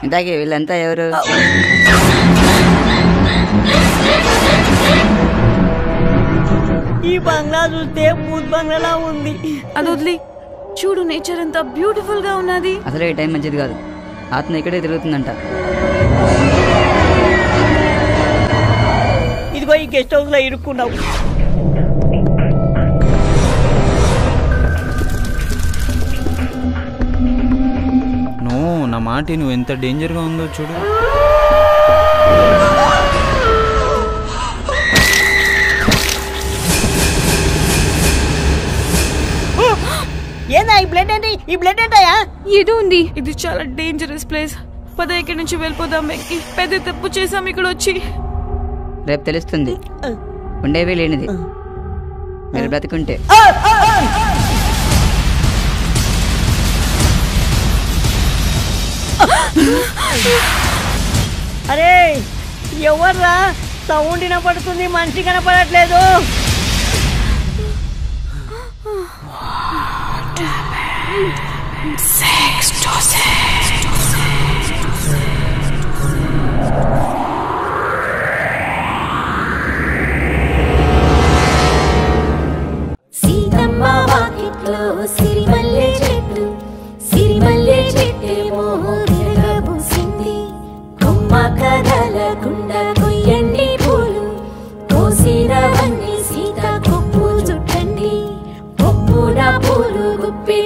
ఇందాకే వీళ్ళంతా ఎవరు? ఈ బంగ్లా చూస్తే భూత్ బంగ్లాలా ఉంది. అది వదిలి చూడు, నేచర్ ఎంత బ్యూటిఫుల్ గా ఉన్నది. అసలు ఈ టైం మంచిది కాదు, ఆత్మ ఇక్కడే తిరుగుతుందంట. ఇదిగో ఈ గెస్ట్ హౌస్ లో ఇరుక్కున్నావు. నా మాట నువ్వు ఎంత డేంజర్ గా ఉందో చూడు. ఏందా ఈ బ్లడ్ ఏంటి? ఈ బ్లడ్ ఏంటయా? ఏదో ఉంది. ఇది చాలా డేంజరస్ ప్లేస్. పద ఇక్కడి నుంచి వెళ్ళిపోదాం. పెద్ద తప్పు చేసాం ఇక్కడ వచ్చి. రేపు తెలుస్తుంది ఉండేవి లేనిది. మీరు బ్రతుకుంటే. అరే ఎవర్రా? సౌండ్ వినపడుతుంది, మనిషి కనపడట్లేదు. సీతమ్మ వాకిట్లో సిరిమల్లె చెట్టు, సిరిమల్లె చెట్టేమో విరగబూసింది. కొమ్మ కదలకుండా కొయ్యండి పూలు, కోసినవన్నీ సీత కొప్పు చుట్టండి. కొప్పున పూలు గుప్పి